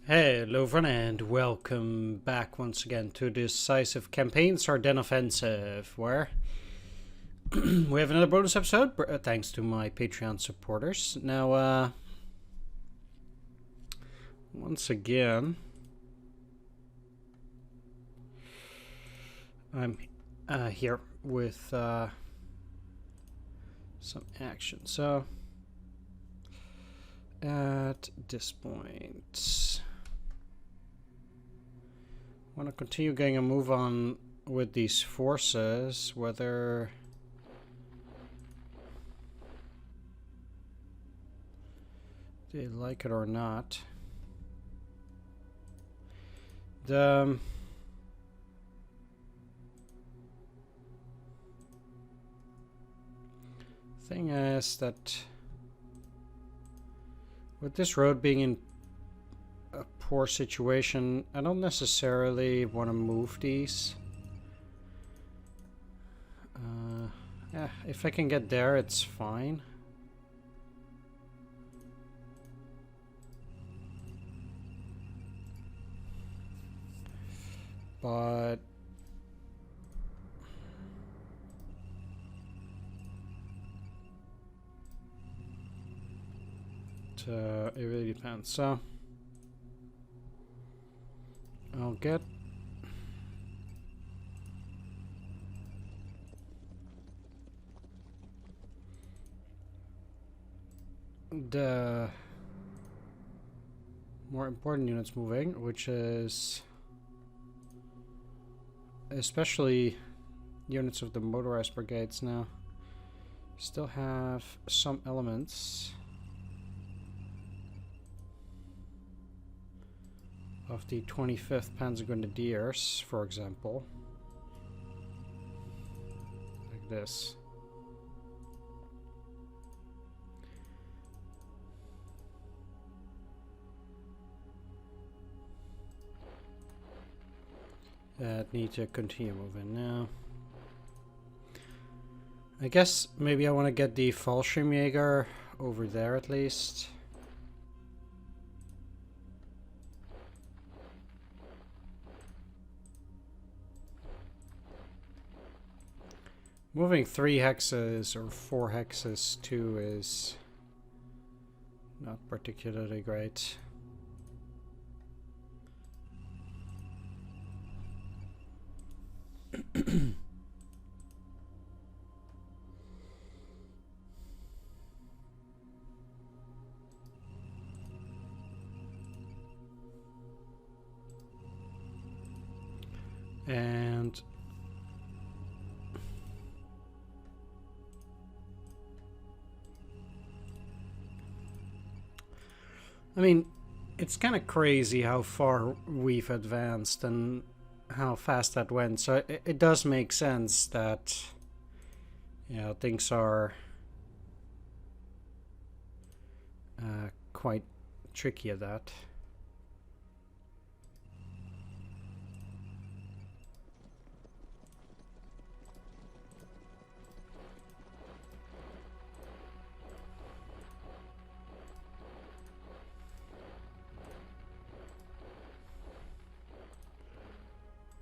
Hello everyone and welcome back once again to Decisive Campaigns, Ardennes Offensive, where we have another bonus episode thanks to my Patreon supporters. Now, once again, I'm here with some action. So, at this point, I want to continue getting a move on with these forces, whether they like it or not. The thing is that with this road being in a poor situation, I don't necessarily want to move these. Yeah, if I can get there, it's fine. But it really depends. So I'll get the more important units moving, which is especially units of the motorized brigades now. Still have some elements of the 25th Panzer Grenadiers, for example. Like this. That need to continue moving now. I guess maybe I want to get the Fallschirmjäger over there at least. Moving 3 hexes or 4 hexes too is not particularly great. And I mean, it's kind of crazy how far we've advanced and how fast that went. So it does make sense that, you know, things are quite tricky at that.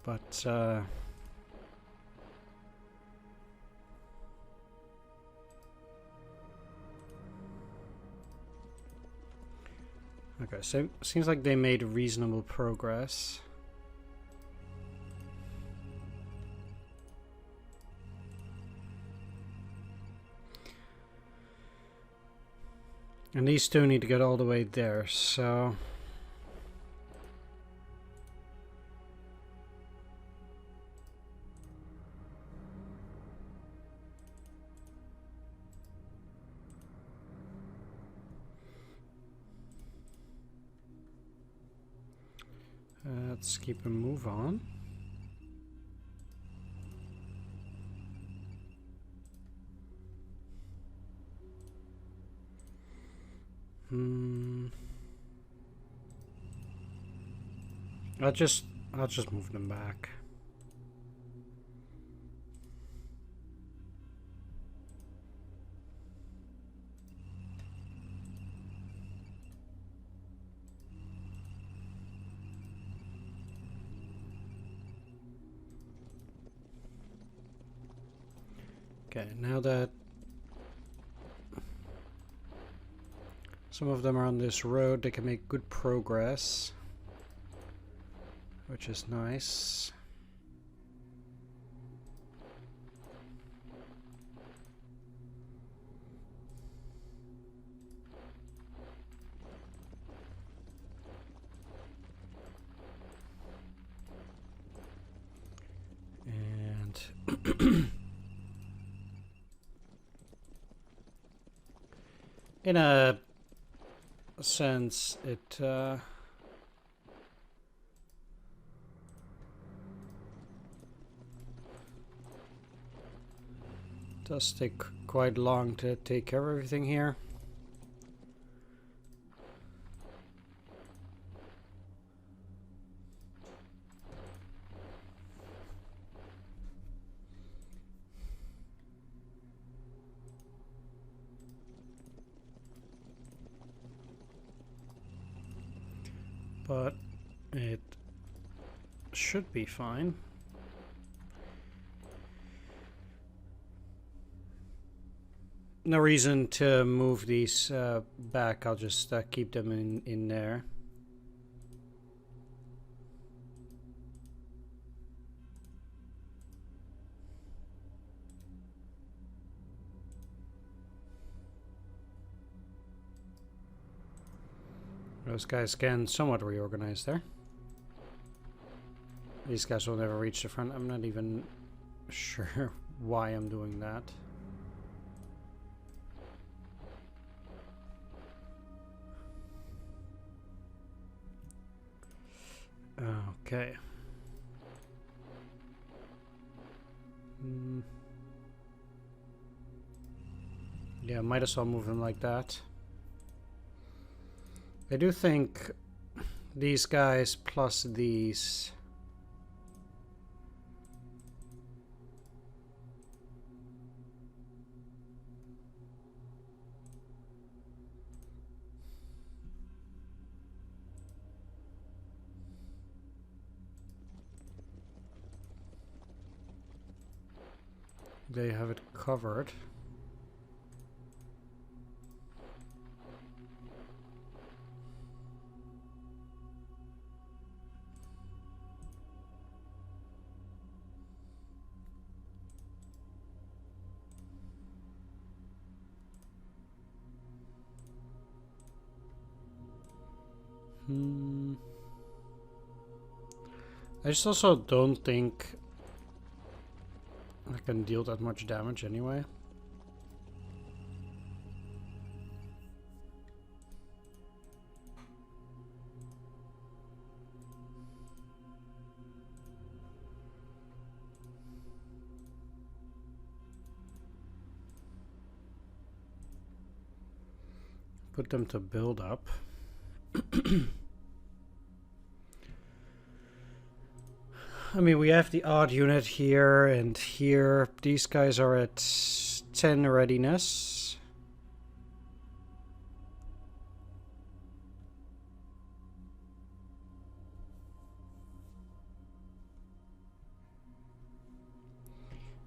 But okay, so seems like they made reasonable progress. And these two need to get all the way there, so let's keep a move on. I'll just move them back. Okay, now that some of them are on this road, they can make good progress, which is nice. And in a sense, it does take quite long to take care of everything here. But it should be fine. No reason to move these back. I'll just keep them in there. Those guys can somewhat reorganize there. These guys will never reach the front. I'm not even sure why I'm doing that. Okay. Yeah, might as well move them like that. I do think these guys plus these they have it covered. I just also don't think I can deal that much damage anyway. Put them to build up. I mean, we have the odd unit here and here. These guys are at 10 readiness.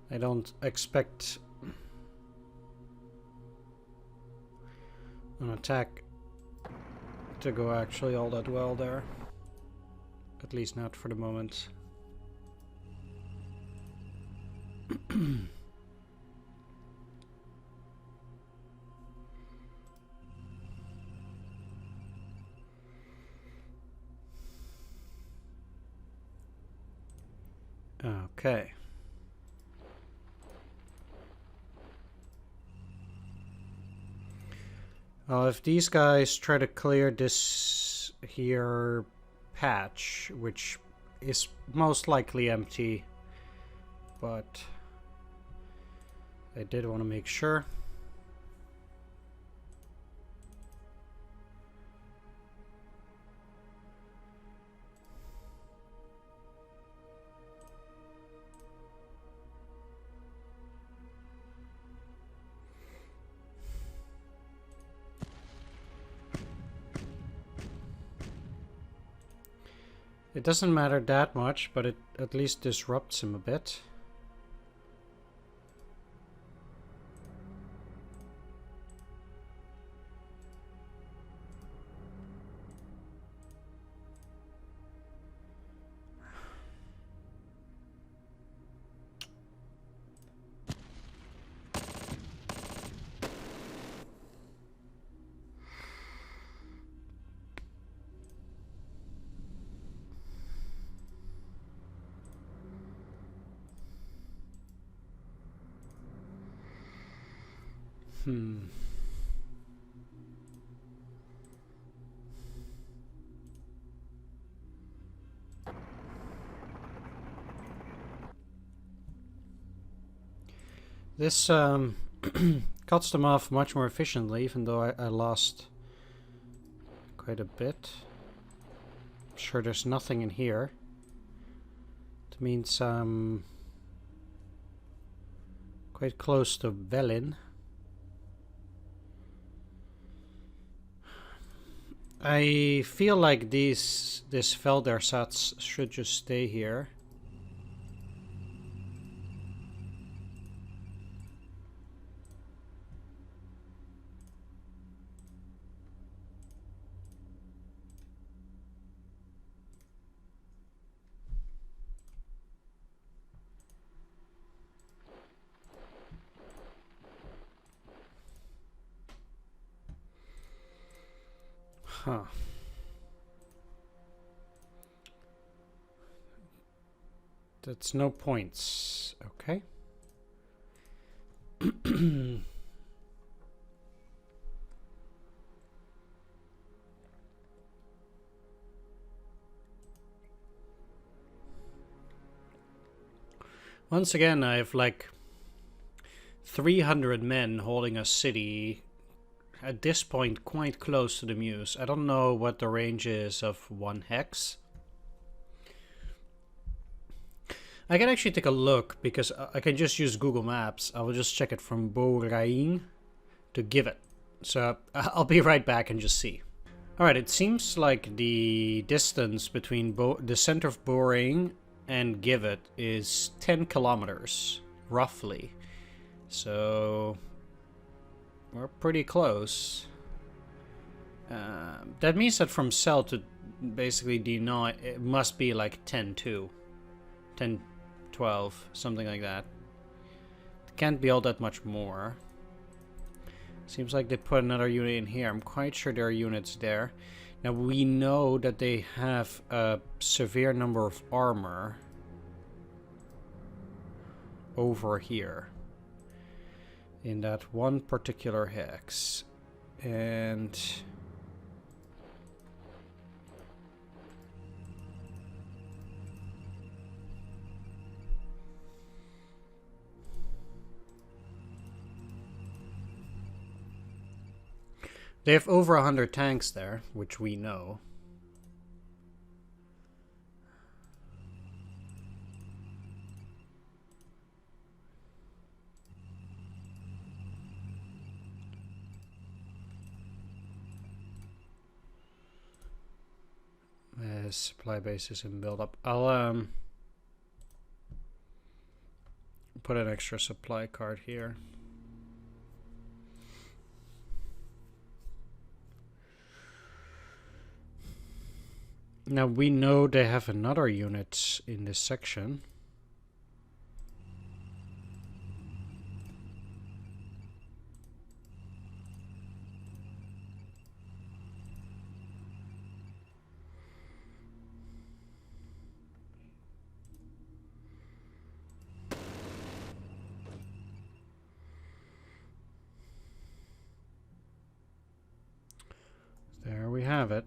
I don't expect an attack to go actually all that well there. At least not for the moment. Okay. If these guys try to clear this here patch, which is most likely empty, but I did want to make sure. It doesn't matter that much, but it at least disrupts him a bit. This cuts them off much more efficiently, even though I lost quite a bit. I'm sure there's nothing in here. It means quite close to Berlin. I feel like this Feldersatz should just stay here. Huh. That's no points. Okay. Once again, I have like 300 men holding a city. At this point, quite close to the Muse. I don't know what the range is of 1 hex. I can actually take a look, because I can just use Google Maps. I will just check it from Rhein to give it. So I'll be right back and just see. Alright, it seems like the distance between the center of Rhein and Givet is 10 kilometers, roughly. So we're pretty close. That means that from Cell to basically D9, it must be like 10-2. 10-12, something like that. It can't be all that much more. Seems like they put another unit in here. I'm quite sure there are units there. Now we know that they have a severe number of armor over here in that one particular hex, and they have over 100 tanks there, which we know. Supply bases and build up. I'll put an extra supply card here. Now we know they have another unit in this section. There we have it.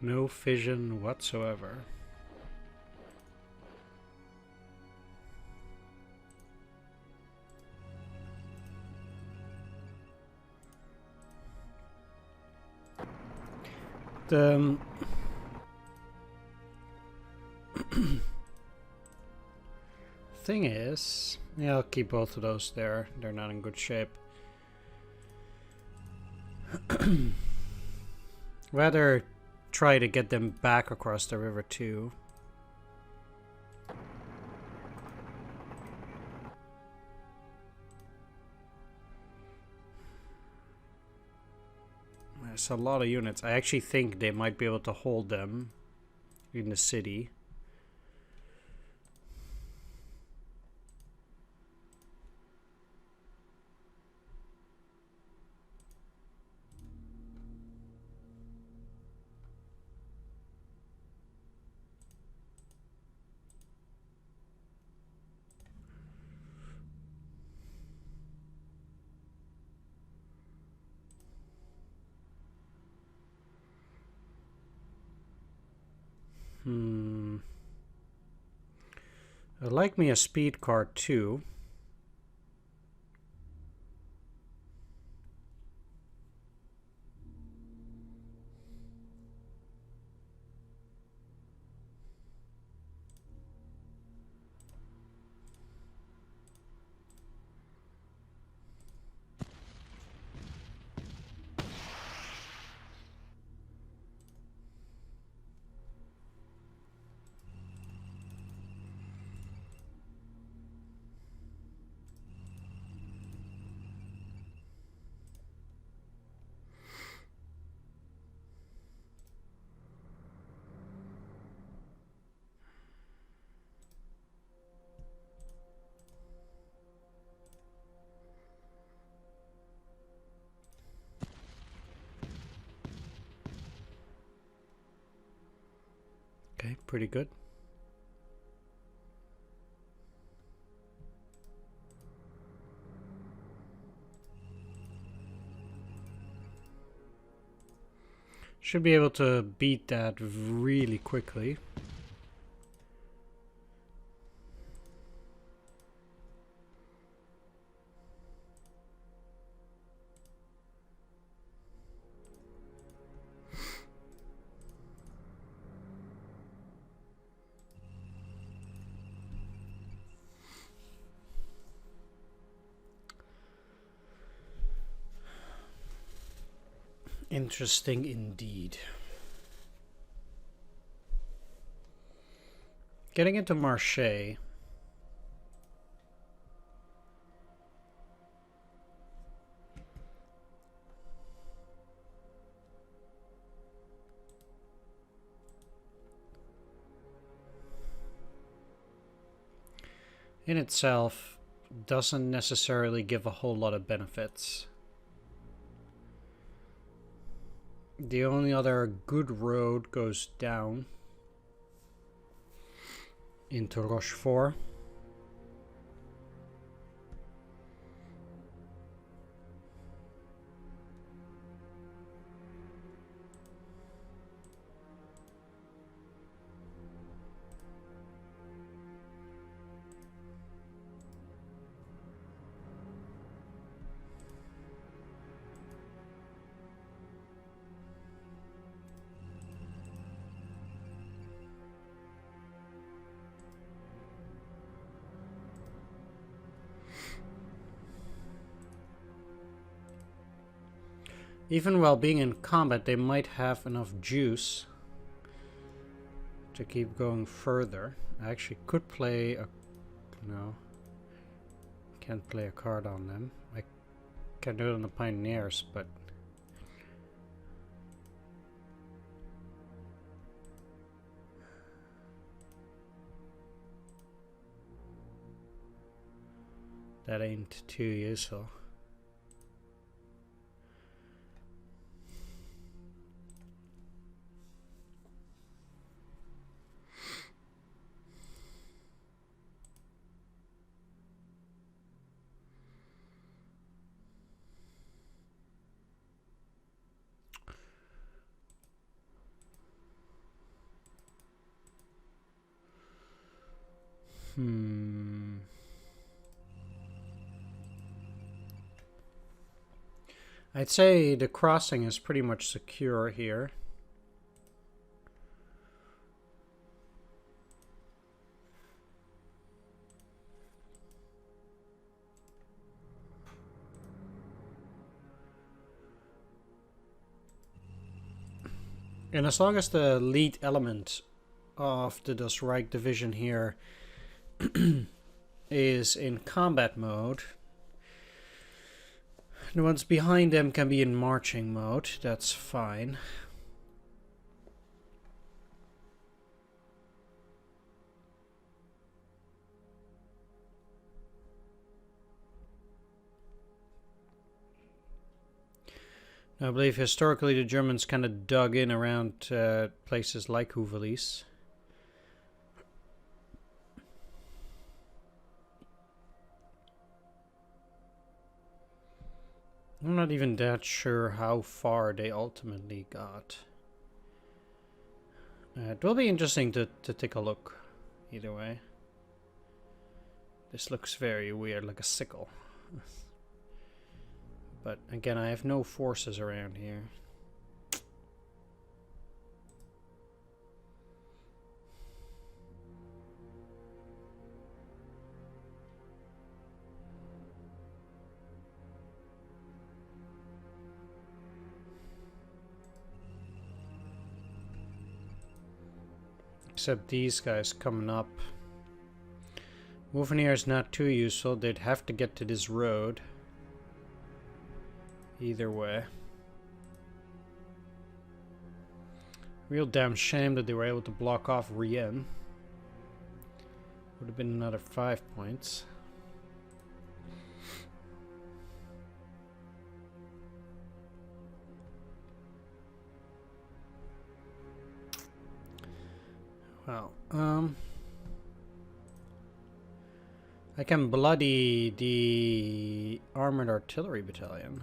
No fission whatsoever. The thing is, yeah, I'll keep both of those there. They're not in good shape. Rather try to get them back across the river too. It's a lot of units. I actually think they might be able to hold them in the city. I'd like me a speed car too. Okay, pretty good. Should be able to beat that really quickly. Interesting indeed. Getting into Marseille. In itself doesn't necessarily give a whole lot of benefits. The only other good road goes down into Rochefort. Even while being in combat, they might have enough juice to keep going further. I actually could play a... No. Can't play a card on them. I can do it on the Pioneers, but... that ain't too useful. I'd say the crossing is pretty much secure here. And as long as the lead element of the Das Reich division here is in combat mode, The ones behind them can be in marching mode, that's fine. I believe historically the Germans kind of dug in around places like Houvelis. I'm not even that sure how far they ultimately got. It will be interesting to take a look, either way. This looks very weird, like a sickle. But again, I have no forces around here. Except these guys coming up. Moving here is not too useful. They'd have to get to this road. Either way. Real damn shame that they were able to block off Rhein. Would have been another 5 points. Well, I can bloody the armored artillery battalion.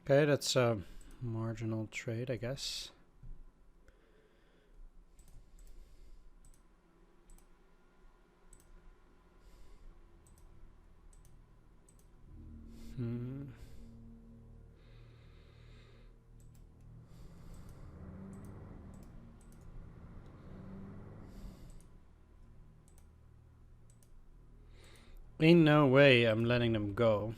Okay, that's a marginal trade, I guess. Ain't no way I'm letting them go.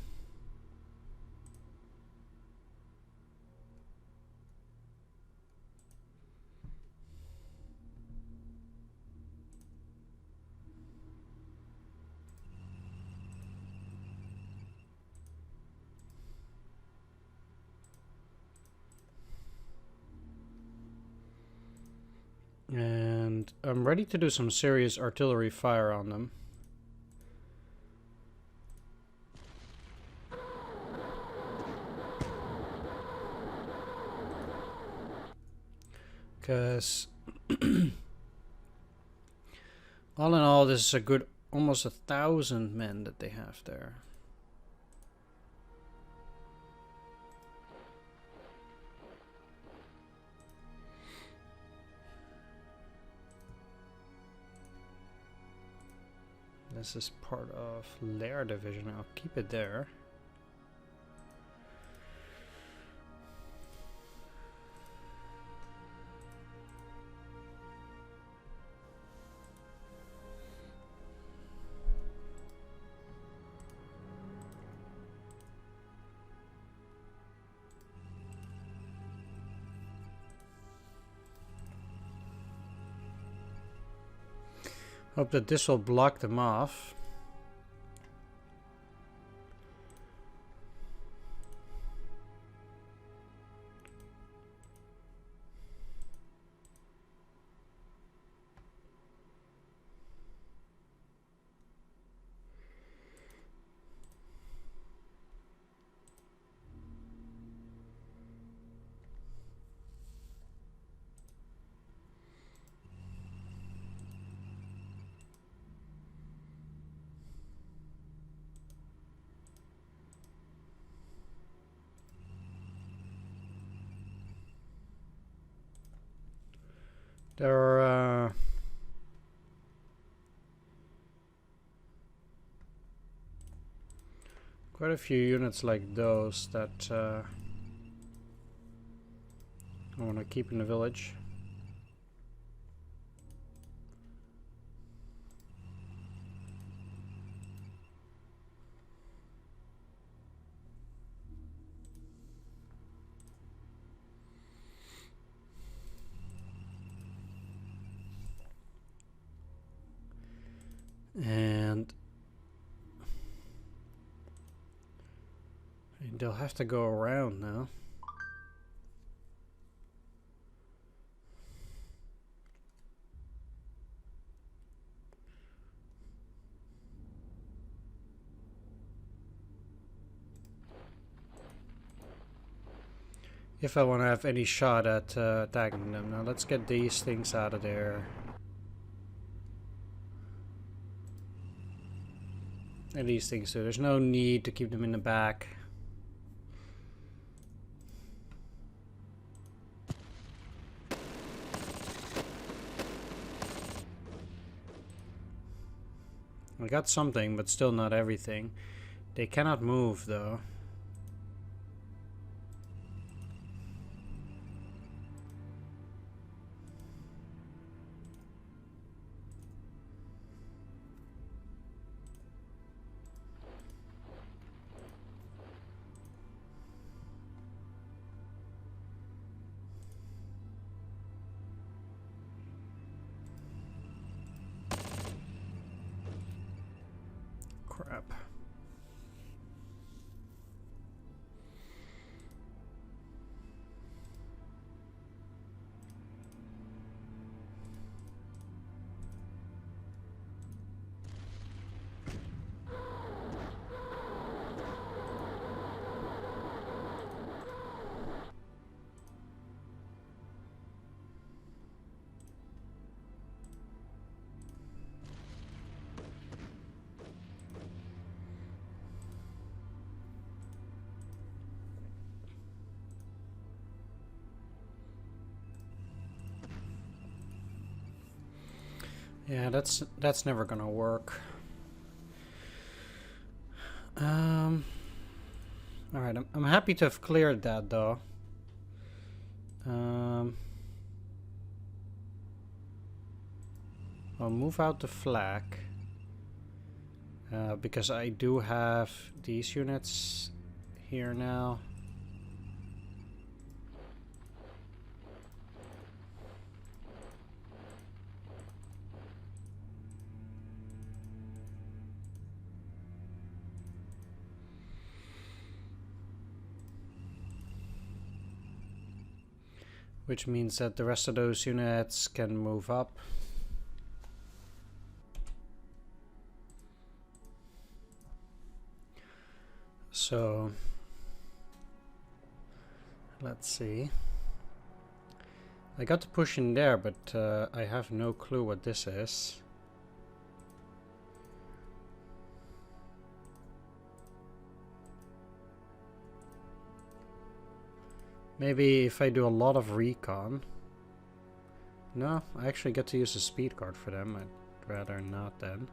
And I'm ready to do some serious artillery fire on them. Because all in all, this is a good almost 1,000 men that they have there. This is part of their division. I'll keep it there. Hope that this will block them off. There are quite a few units like those that I want to keep in the village. And they'll have to go around now. If I want to have any shot at attacking them. Now let's get these things out of there. And these things too. There's no need to keep them in the back. I got something, but still not everything. They cannot move though. Crap. Yeah, that's never gonna work. Alright, I'm happy to have cleared that though. I'll move out the flak. Because I do have these units here now. Which means that the rest of those units can move up. So, let's see. I got to push in there, but I have no clue what this is. Maybe if I do a lot of recon. No, I actually get to use a speed card for them. I'd rather not then.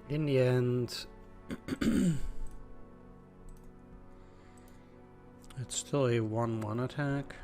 In the end, it's still a 1-1 attack.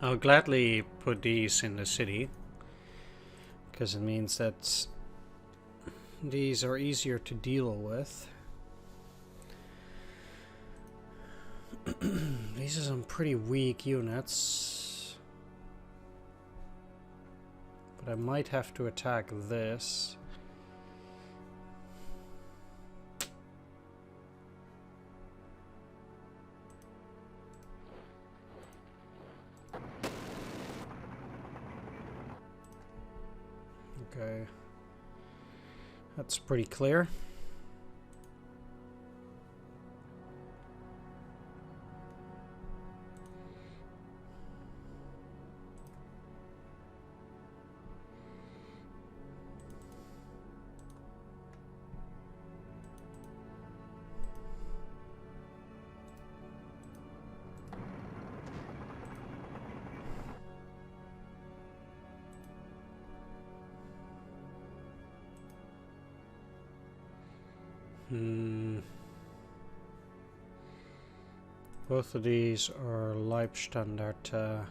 I'll gladly put these in the city, because it means that these are easier to deal with. These are some pretty weak units, but But I might have to attack this. Okay. That's pretty clear. Both of these are Leibstandarte.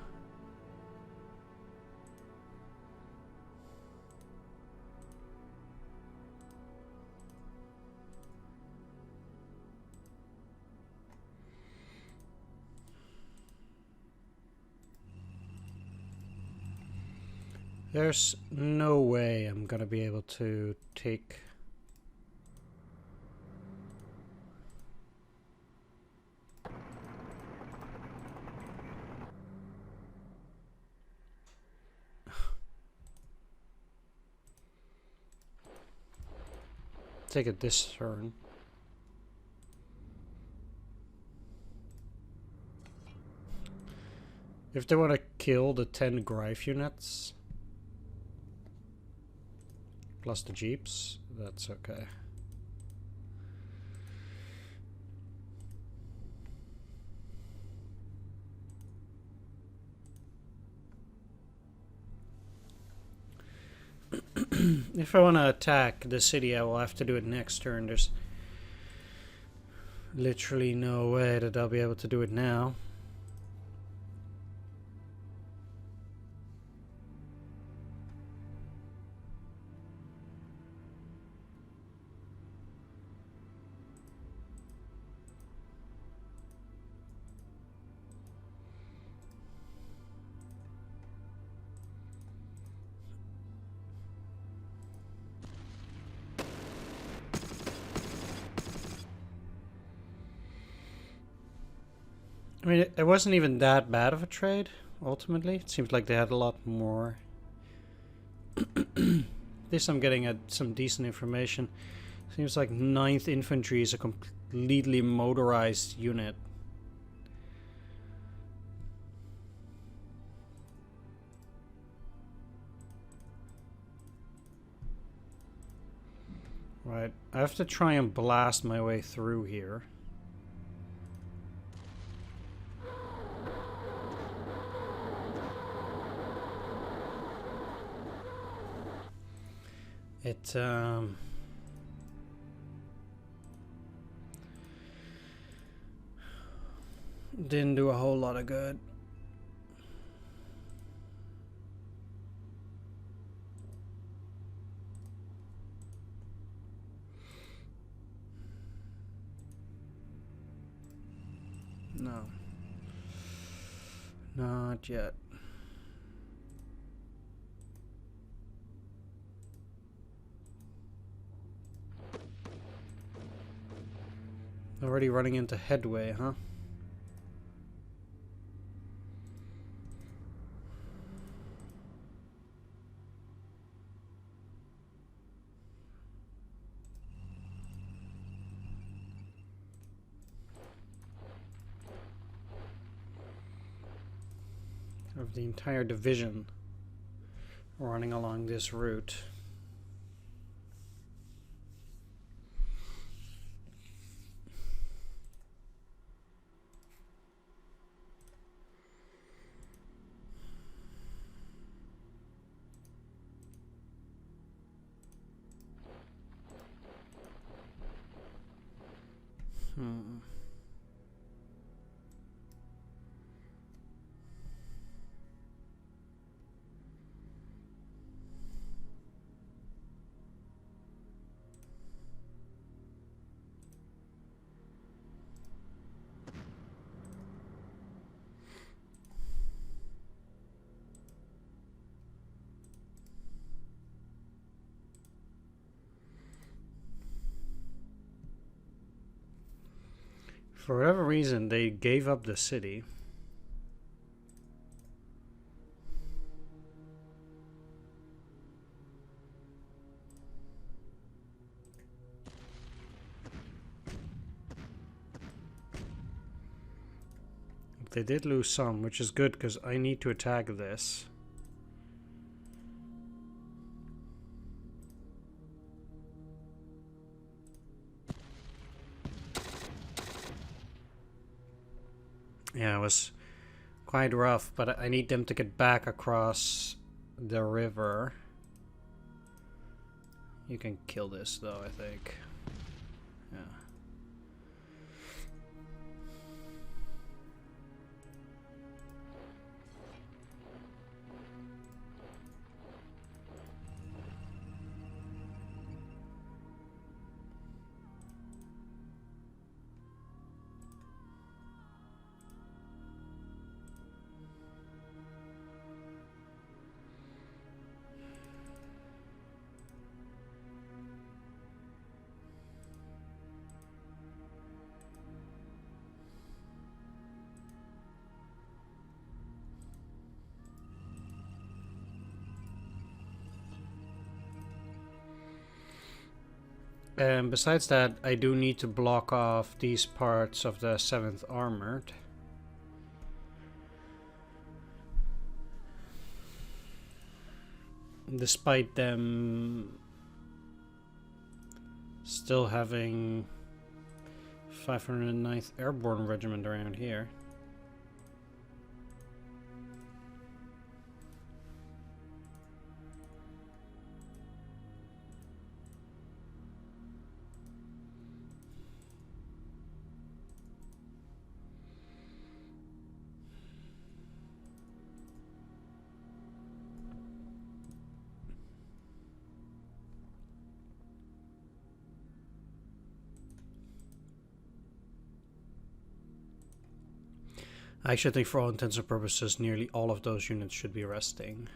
There's no way I'm gonna be able to take... take it this turn. If they want to kill the 10 Greif units plus the jeeps, that's okay. If I want to attack the city, I will have to do it next turn. There's literally no way that I'll be able to do it now. I mean, it wasn't even that bad of a trade, ultimately. It seems like they had a lot more. At least I'm getting some decent information. Seems like 9th Infantry is a completely motorized unit. Right, I have to try and blast my way through here. It didn't do a whole lot of good. No. Not yet. Already running into headway, huh? Of the entire division running along this route. For whatever reason, they gave up the city. They did lose some, which is good because I need to attack this. Yeah, it was quite rough, but I need them to get back across the river. You can kill this though, I think. Yeah. And besides that, I do need to block off these parts of the 7th Armored. Despite them still having 509th Airborne Regiment around here. I actually think for all intents and purposes, nearly all of those units should be resting.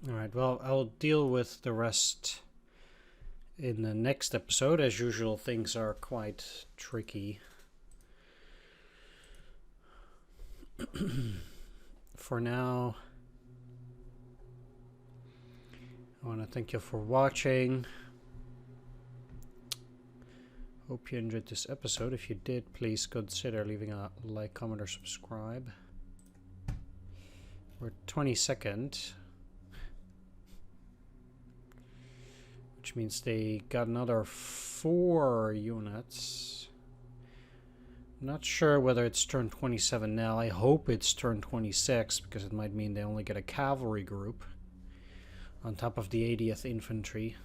Alright, well, I'll deal with the rest in the next episode. As usual, things are quite tricky. For now, I want to thank you for watching. Hope you enjoyed this episode. If you did, please consider leaving a like, comment, or subscribe. We're 22nd, which means they got another 4 units. Not sure whether it's turn 27 now. I hope it's turn 26 because it might mean they only get a cavalry group on top of the 80th Infantry.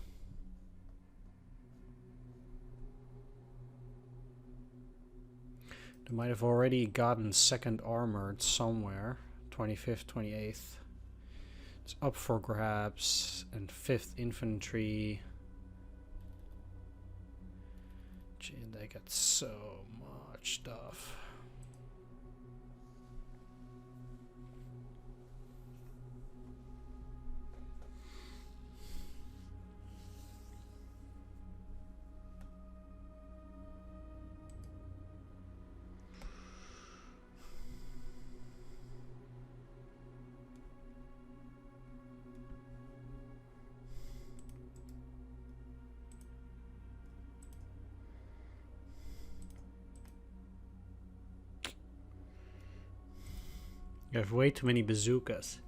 They might have already gotten 2nd Armored somewhere. 25th, 28th. It's up for grabs. And 5th Infantry. Gee, they got so much stuff. You have way too many bazookas.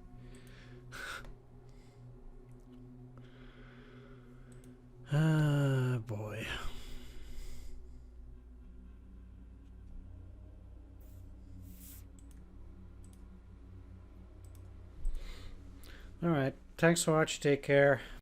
Ah, boy. Alright, thanks for watching, take care.